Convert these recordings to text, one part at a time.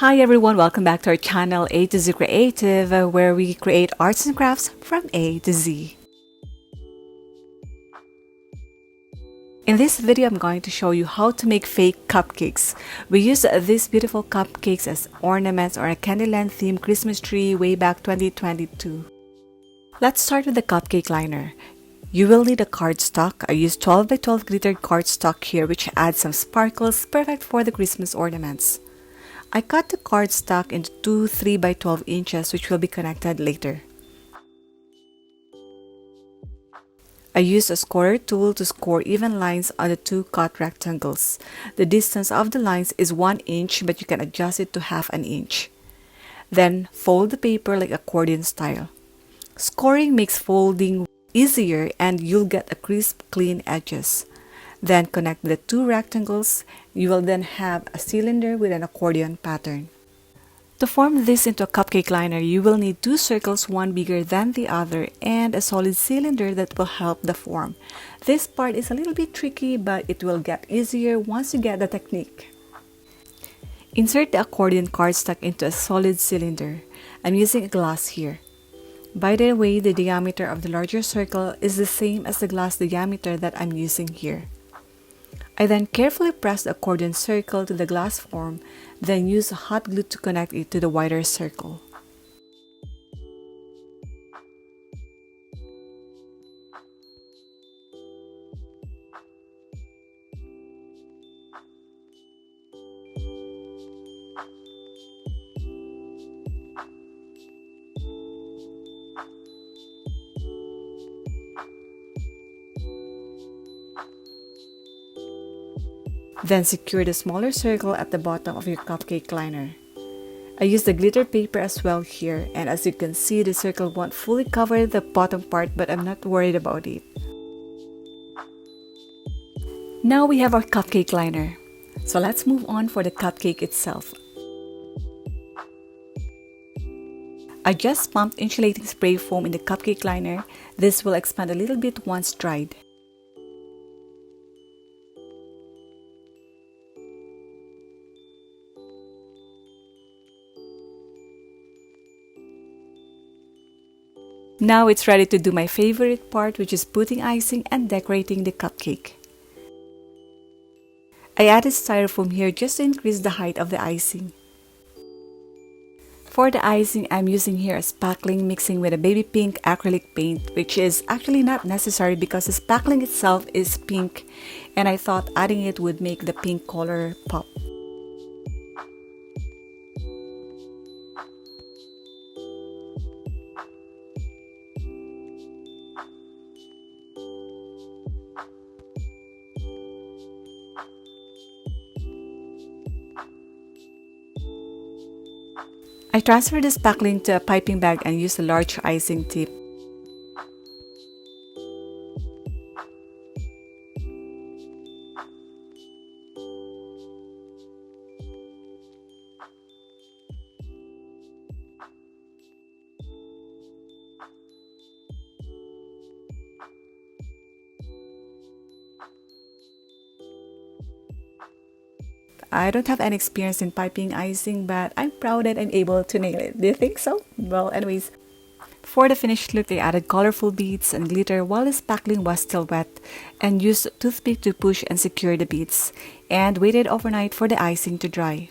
Hi everyone, welcome back to our channel A to Z Creative, where we create arts and crafts from A to Z. In this video, I'm going to show you how to make fake cupcakes. We used these beautiful cupcakes as ornaments or a Candyland themed Christmas tree way back 2022. Let's start with the cupcake liner. You will need a cardstock. I used 12 by 12 glittered cardstock here, which adds some sparkles, perfect for the Christmas ornaments. I cut the cardstock into two 3 by 12 inches, which will be connected later. I used a scorer tool to score even lines on the two cut rectangles. The distance of the lines is 1 inch, but you can adjust it to half an inch. Then fold the paper like accordion style. Scoring makes folding easier and you'll get a crisp, clean edges. Then connect the two rectangles. You will then have a cylinder with an accordion pattern. To form this into a cupcake liner, you will need two circles, one bigger than the other, and a solid cylinder that will help the form. This part is a little bit tricky, but it will get easier once you get the technique. Insert the accordion cardstock into a solid cylinder. I'm using a glass here. By the way, the diameter of the larger circle is the same as the glass diameter that I'm using here. I then carefully press the accordion circle to the glass form, then use hot glue to connect it to the wider circle. Then secure the smaller circle at the bottom of your cupcake liner. I used the glitter paper as well here, and as you can see, the circle won't fully cover the bottom part, but I'm not worried about it. Now we have our cupcake liner. So let's move on for the cupcake itself. I just pumped insulating spray foam in the cupcake liner. This will expand a little bit once dried. Now it's ready to do my favorite part, which is putting icing and decorating the cupcake. I added styrofoam here just to increase the height of the icing. For the icing, I'm using here a spackling mixing with a baby pink acrylic paint, which is actually not necessary because the spackling itself is pink, and I thought adding it would make the pink color pop. I transferred the spackling to a piping bag and used a large icing tip. I don't have any experience in piping icing, but I'm proud that I'm able to nail it. Do you think so? Well, anyways, for the finished look, I added colorful beads and glitter while the spackling was still wet, and used a toothpick to push and secure the beads, and waited overnight for the icing to dry.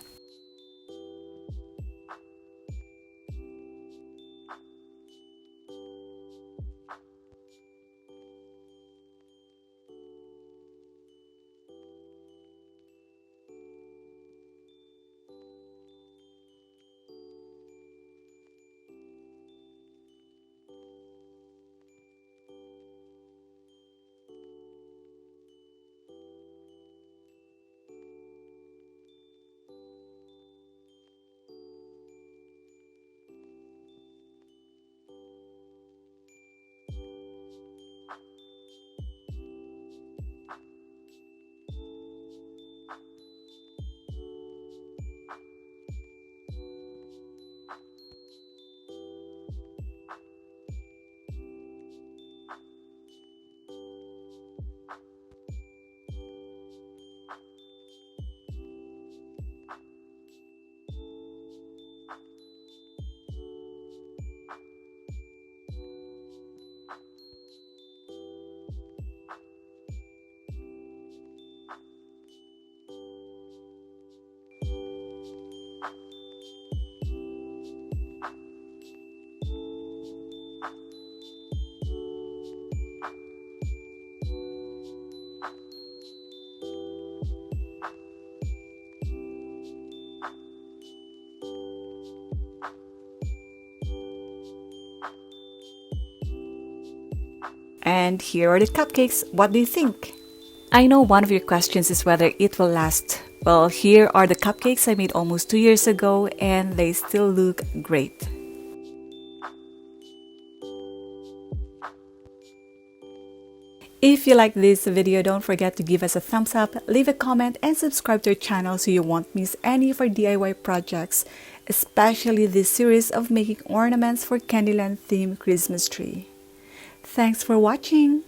And here are the cupcakes. What do you think? I know one of your questions is whether it will last. Well, here are the cupcakes I made almost 2 years ago and they still look great. If you like this video, don't forget to give us a thumbs up, leave a comment, and subscribe to our channel so you won't miss any of our DIY projects, especially this series of making ornaments for Candyland theme Christmas tree. Thanks for watching!